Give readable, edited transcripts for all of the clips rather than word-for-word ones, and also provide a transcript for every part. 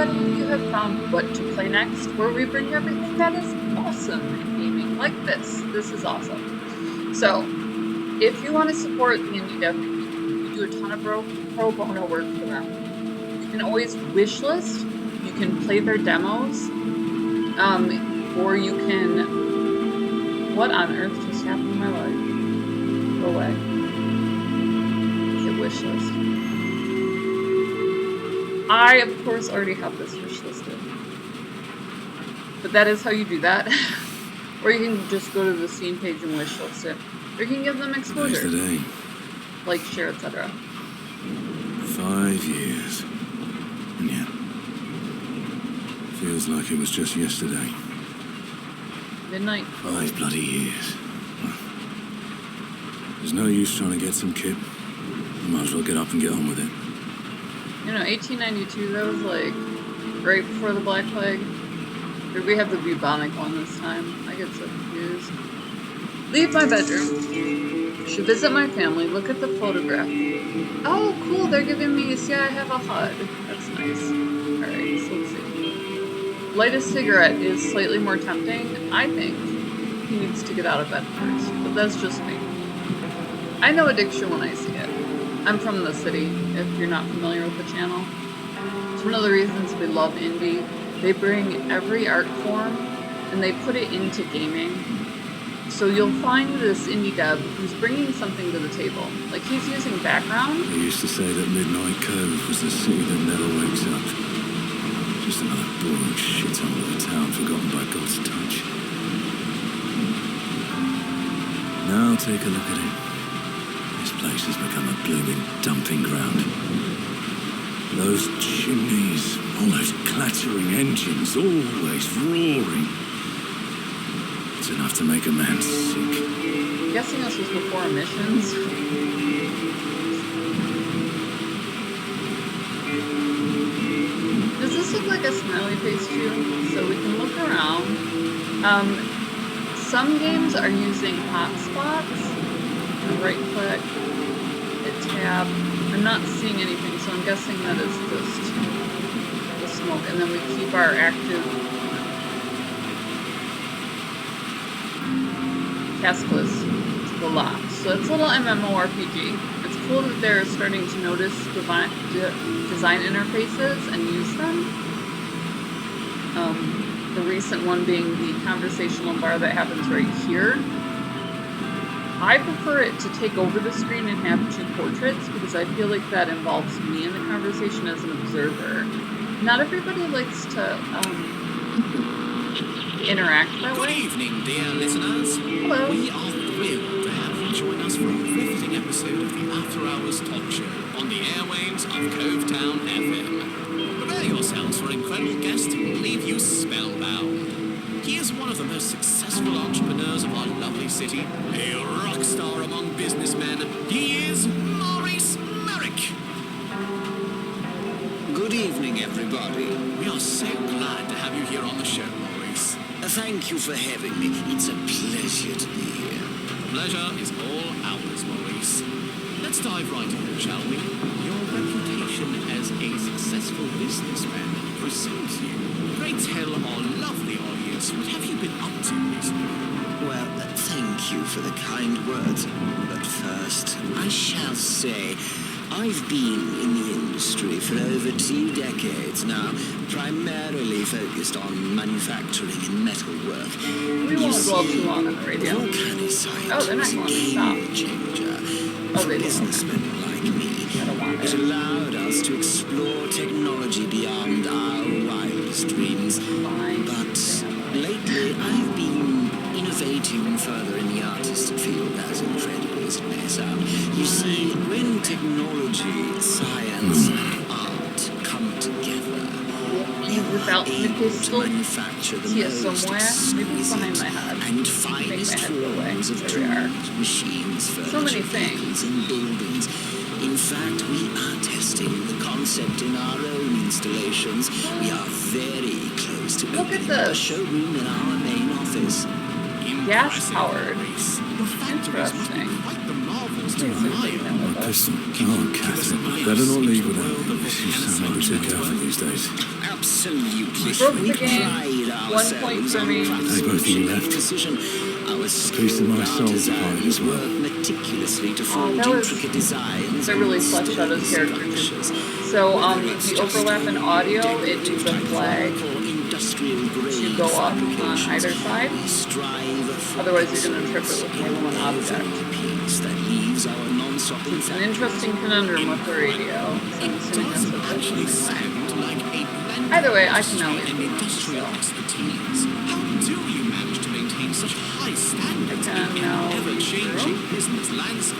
everybody. You have found What to Play Next, where we bring you everything that is awesome in gaming, like this. This is awesome. So, if you want to support the indie dev community, we do a ton of pro bono work for them. You can always wishlist, you can play their demos, or you can... What on earth just happened in my life? Go away. Hit wishlist. I, of course, already have this wishlisted. But that is how you do that. Or you can just go to the scene page and wishlist it. Or you can give them exposure. Today's the day. Like, share, etc. 5 years. And yet, feels like it was just yesterday. Midnight. 5 bloody years. There's no use trying to get some kit. You might as well get up and get on with it. You know, 1892, that was like right before the Black Plague. Or we have the bubonic one this time. I get so confused. Leave my bedroom. Should visit my family. Look at the photograph. Oh, cool. They're giving me... See, I have a HUD. That's nice. Alright, so let's see. Light a cigarette is slightly more tempting. I think he needs to get out of bed first. But that's just me. I know addiction when I see it. I'm from the city, if you're not familiar with the channel. It's one of the reasons we love indie. They bring every art form and they put it into gaming. So you'll find this indie dev who's bringing something to the table. Like, he's using background. They used to say that Midnight Cove was the city that never wakes up. Just another boring shithole of a town forgotten by God's touch. Now take a look at it. This place has become a blooming dumping ground. Those chimneys, all those clattering engines, always roaring. It's enough to make a man sick. I'm guessing this was before emissions. Does this look like a smiley face to you? So we can look around. Some games are using hotspots. Right click, hit tab. I'm not seeing anything, so I'm guessing that is just the smoke. And then we keep our active Cascless to the left. So it's a little MMORPG. It's cool that they're starting to notice design interfaces and use them. The recent one being the conversational bar that happens right here. I prefer it to take over the screen and have 2 portraits because I feel like that involves me in the conversation as an observer. Not everybody likes to interact that way. Good evening, dear listeners. Hello. We are thrilled to have you join us for a riveting episode of the After Hours Talk Show on the airwaves of Cove Town FM. Prepare yourselves for incredible guests who will leave you spellbound. He is one of the most successful entrepreneurs of our lovely city, a rock star among businessmen. He is Maurice Merrick. Good evening, everybody. We are so glad to have you here on the show, Maurice. Thank you for having me. It's a pleasure to be here. The pleasure is all ours, Maurice. Let's dive right in, shall we? Your reputation as a successful businessman precedes you. Pray tell our lovely audience, what have you been up to recently? Well, thank you for the kind words. But first, I shall say, I've been in the industry for over 2 decades now, primarily focused on manufacturing and metalwork. We won't dwell too long on the radio. Volcanicite They're not was a going to stop. game changer Oh, for they do. businessmen like me. I don't want It it. allowed us to explore technology beyond our wildest dreams. Fine. But lately, I've been innovating further in the artistic field, as incredible as it may sound. You see, when technology, science, and art come together, you Without are the able to pistol, manufacture the here most somewhere. Maybe it's behind my exquisite head. and finest my head go away. forms of There we are. tools, machines, So many furniture, things. vehicles, and buildings. In fact, we are testing the concept in our own installations. We are very close to Look at opening up a this. showroom in our main office. Gas powered. Maurice. Your factories must be Interesting. quite the marvel happens to rely on My pistol. Oh, Catherine. Better not leave without me. You sound like too careful these days. Absolutely. Broke the We game. pride 1 point ourselves for on me. They both of you left. precision. Our Piece of my soul departed as well. meticulously to Oh, forge that was... intricate designs. That really fleshed out his character too. So, the overlap in audio, it needs a flag to go up on either side. Otherwise, you're going to trip it with more than one object. It's an interesting conundrum with the radio. So I'm assuming that's what that's doing. Either way, I can now leave. industrial expertise. How do you manage to maintain such high standards in an ever-changing business landscape?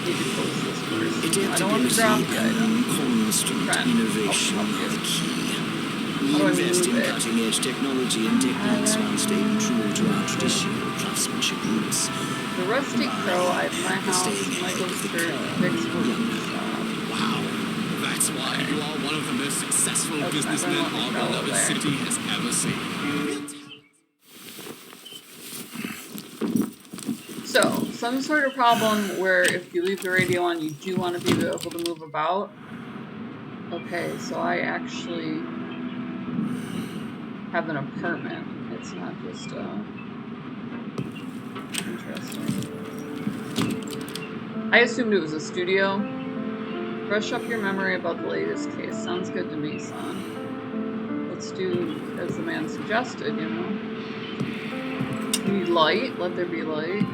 Need to close this first. I don't want to drop the item. Friend, Innovation I'll are the help key. you. We How do I invest move in it? cutting-edge technology and techniques while staying true to our traditional craftsmanship roots. The Rusty Crow, I have my house, Michael's church, Vic's shop. Wow, that's why you are one of the most successful businessmen our beloved city has ever seen. So, some sort of problem where if you leave the radio on, you do want to be able to move about. Okay, so I actually have an apartment. It's not just interesting. I assumed it was a studio. Brush up your memory about the latest case. Sounds good to me, son. Let's do as the man suggested, you know. Need light? Let there be light.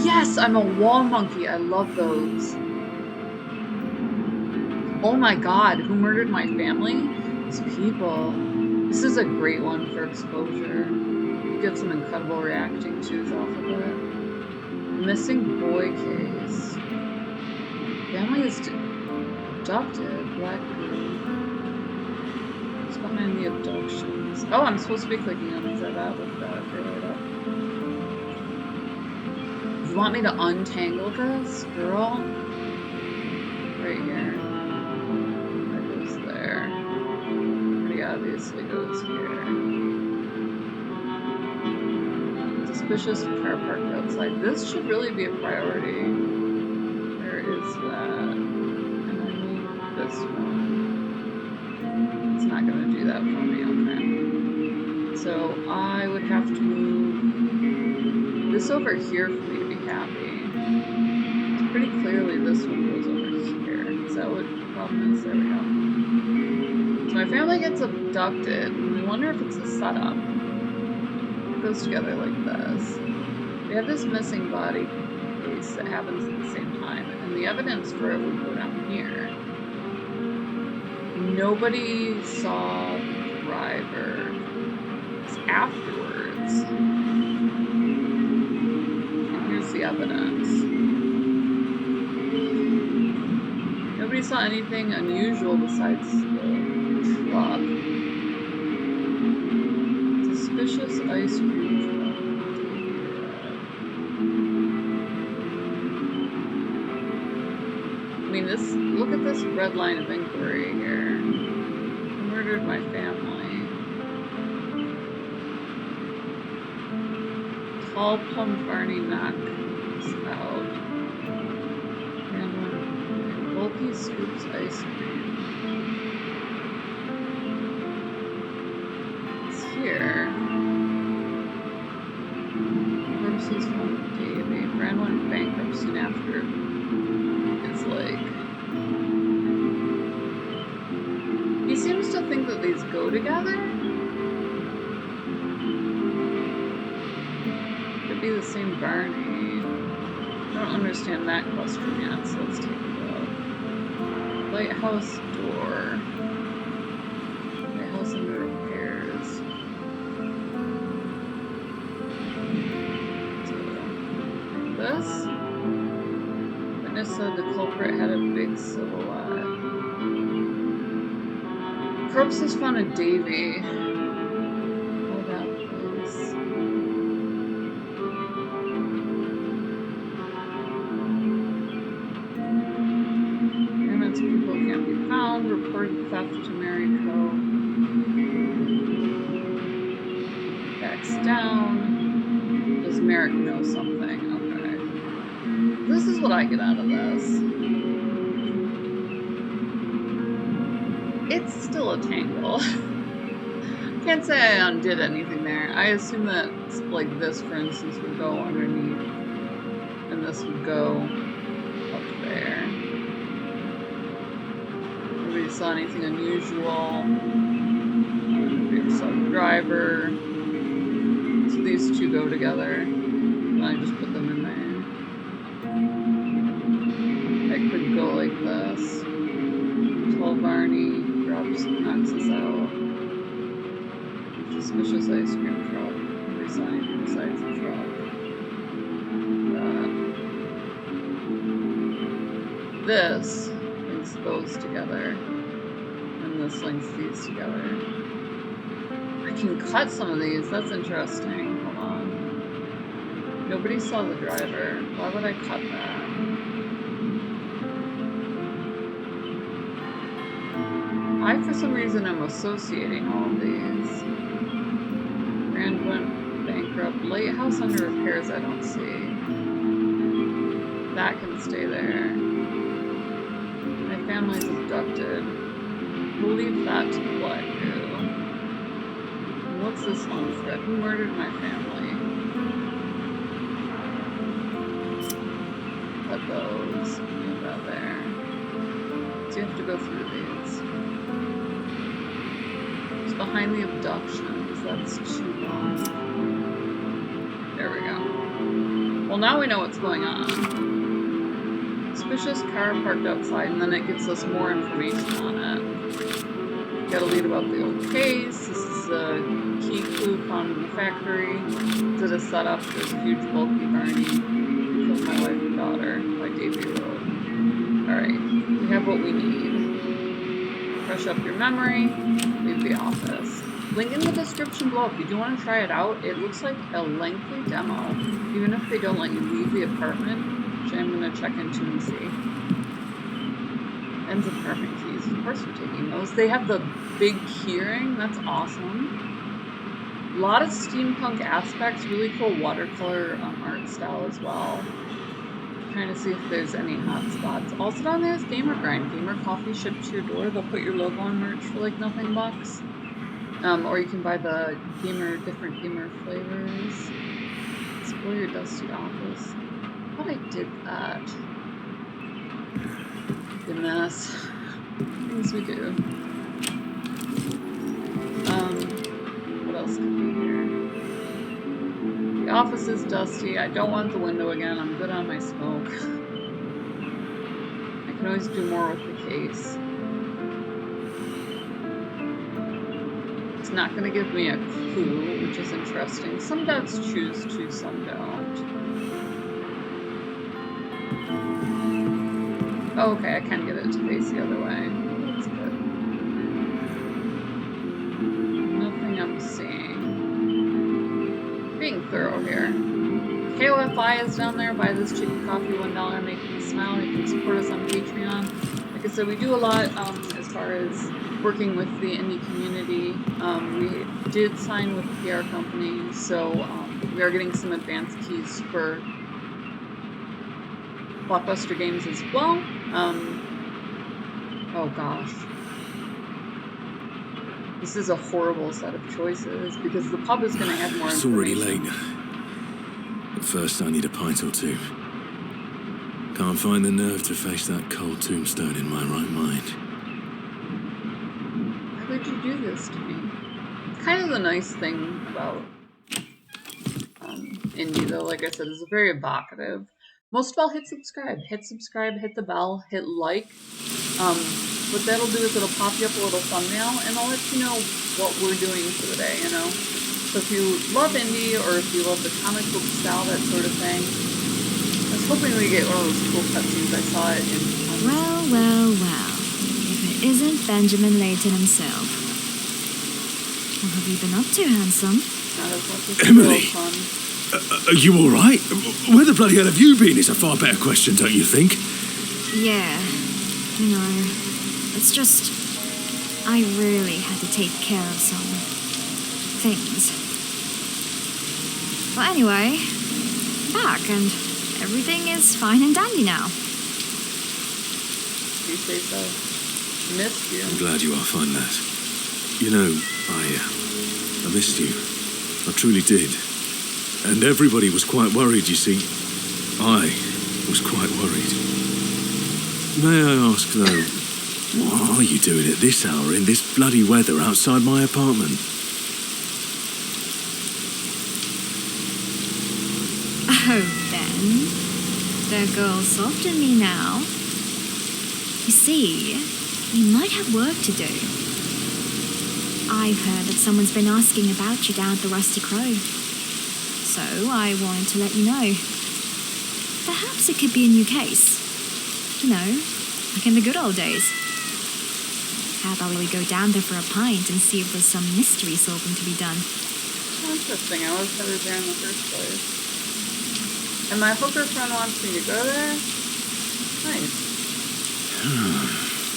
Yes, I'm a wall monkey. I love those. Oh my god, who murdered my family? These people. This is a great one for exposure. You get some incredible reacting tos off of it. Missing boy case. Family is abducted. Black group. What's behind the abductions? Oh, I'm supposed to be clicking on these. That with that right up. You want me to untangle this, girl? Right here. That goes there. Pretty obviously goes here. Suspicious car parked outside. This should really be a priority. Where is that? And I need this one. It's not going to do that for me, okay. So I would have to move this over here for me to be happy. It's pretty clearly this one goes over here. Is that what the problem is? There we go. So my family gets abducted, and I wonder if it's a setup. It goes together like this. We have this missing body case that happens at the same time, and the evidence for it would go down here. Nobody saw the driver. It's afterwards. And here's the evidence. Nobody saw anything unusual besides the truck. Suspicious ice cream truck. I mean, this. Look at this red line of inquiry here. Who murdered my family? Tall Plum Barney knock out. And bulky scoops ice cream. It's here. Corpses from Davey. Brand went bankrupt soon after his leg. He seems to think that these go together. Could be the same Barney. I don't understand that question yet, so let's take a look. Lighthouse door. Lighthouse under repairs. So, this. Witness said the culprit had a big silhouette. Corpse is found in Davy. Oh, that place. Payments people can't be found. Reported theft to Mary Cove. Backs down. Does Merrick know something? Okay. this is what I get out of this. It's still a tangle. Can't say I undid anything there. I assume that, like, this, for instance, would go underneath, and this would go up there. Nobody saw anything unusual. Nobody saw the driver. So these two go together, and I just put them in there. I could go like this. Tell Barney, knocks us out. Suspicious ice cream truck. Every sign besides the truck. This links those together. And this links these together. I can cut some of these. That's interesting. Hold on. Nobody saw the driver. Why would I cut that? I, for some reason, am associating all of these. Grand went bankrupt. Lighthouse under repairs, I don't see. That can stay there. My family's abducted. We'll leave that to the Black Goo. What's this one thread? Who murdered my family? Cut those. Move that there. So you have to go through these. It's behind the abductions. That's too long. There we go. Well, now we know what's going on. Suspicious car parked outside, and then it gives us more information on it. Got a lead about the old case. This is a key clue found in the factory. Did a setup. There's a huge bulky Barney. Killed my wife and daughter by Davy Road. Alright, we have what we need. Brush up your memory. Leave the office. Link in the description below if you do want to try it out. It looks like a lengthy demo. Even if they don't let you leave the apartment, which I'm going to check into and see. Ends apartment keys. Of course we're taking those. They have the big keyring. That's awesome. A lot of steampunk aspects. Really cool watercolor art style as well. Trying to see if there's any hot spots. Also down there is Gamer Grind. Gamer Coffee shipped to your door. They'll put your logo on merch for like nothing bucks. Or you can buy the different gamer flavors. Explore your dusty office. I thought I did that. Goodness. Things we do. What else could be here? The office is dusty. I don't want the window again. I'm good on my smoke. I can always do more with the case. It's not going to give me a clue, which is interesting. Some devs choose to, some don't. Oh, okay, I can get it to face the other way. That's good. Nothing I'm seeing. Being thorough here. KOFI is down there. Buy this chicken coffee, $1, make me smile. You can support us on Patreon. Like I said, we do a lot as far as working with the indie community. We did sign with a PR company, so we are getting some advanced keys for Blockbuster games as well. Oh gosh. This is a horrible set of choices because the pub is going to have more It's already late. But first I need a pint or two. Can't find the nerve to face that cold tombstone in my right mind. Why would you do this to me? It's kind of the nice thing about indie, though, like I said, is very evocative. Most of all, hit subscribe. Hit subscribe, hit the bell, hit like. What that'll do is it'll pop you up a little thumbnail, and I'll let you know what we're doing for the day, you know? So if you love indie, or if you love the comic book style, that sort of thing, I was hoping we get one of those cool cutscenes. I saw it in... Well, well, well. If it isn't Benjamin Layton himself. What have you been up to, handsome? Not as much as Emily! fun. Are you alright? Where the bloody hell have you been is a far better question, don't you think? Yeah, you know, it's just... I really had to take care of some... things. But anyway, I'm back, and everything is fine and dandy now. You say so. Missed you. I'm glad you are fine, lad. You know, I missed you. I truly did. And everybody was quite worried, you see. I was quite worried. May I ask, though, what are you doing at this hour in this bloody weather outside my apartment? Oh, Ben. The girl's soft in me now. You see, you might have work to do. I've heard that someone's been asking about you down at the Rusty Crow. So I wanted to let you know. Perhaps it could be a new case. You know, like in the good old days. How about we go down there for a pint and see if there's some mystery solving to be done? Interesting. I was headed there in the first place. And my hooker friend wants me to go there? Nice.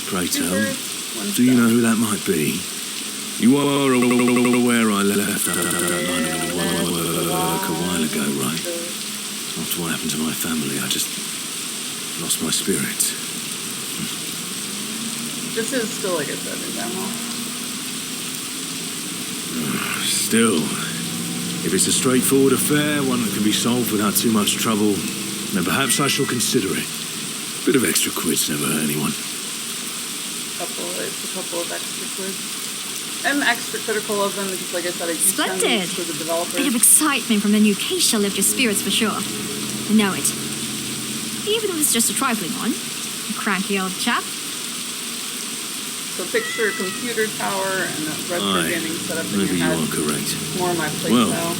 Pray tell, One do you step. know who that might be? You are aware I left that line of work a while ago, right? After what happened to my family, I just lost my spirit. This is still like a better demo. Still, if it's a straightforward affair, one that can be solved without too much trouble, then perhaps I shall consider it. A bit of extra quid's never hurt anyone. It's a couple of extra quids. I'm extra critical of them because, like I said, I keep sending Splendid! these to the developers. Bit of excitement from the new case shall lift your spirits for sure. I know it. Even if it's just a trifling one. You cranky old chap. So picture a computer tower and a retro gaming setup in Maybe your you head. are correct. More my play Well, style.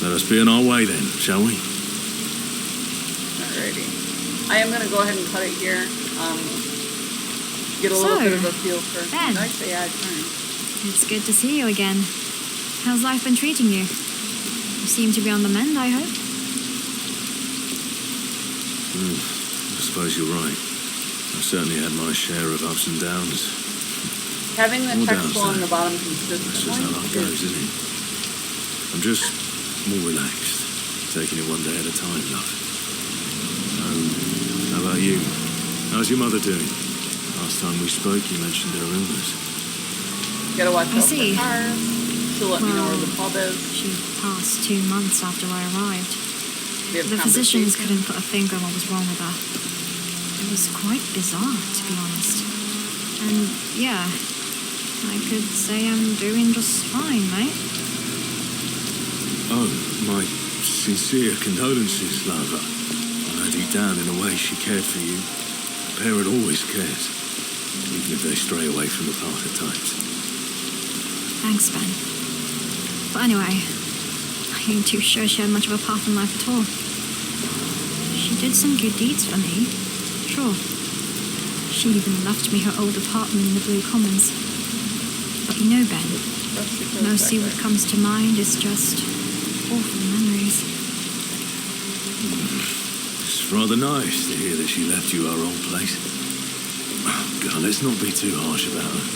let us be on our way then, shall we? Alrighty. I am going to go ahead and cut it here. Get a little bit of a feel for... Ben. Nice to add turn. It's good to see you again. How's life been treating you? You seem to be on the mend, I hope. I suppose you're right. I've certainly had my share of ups and downs. Having the All text downs, on the though. bottom That's just consistently how life goes, isn't it? I'm just more relaxed, taking it one day at a time, love. So, how about you? How's your mother doing? Last time we spoke, you mentioned her illness. Gotta watch I out for see. cars. She'll let me know where Well, the pub is. She passed 2 months after I arrived. We have The physicians conversation. couldn't put a finger on what was wrong with her. It was quite bizarre, to be honest. And yeah, I could say I'm doing just fine, mate. Oh, my sincere condolences, love. I know deep down, in a way, she cared for you. A parent always cares, even if they stray away from the path at times. Thanks, Ben. But anyway, I ain't too sure she had much of a path in life at all. She did some good deeds for me, sure. She even left me her old apartment in the Blue Commons. But you know, Ben, mostly what comes to mind is just awful memories. It's rather nice to hear that she left you our old place. Oh, God, let's not be too harsh about her.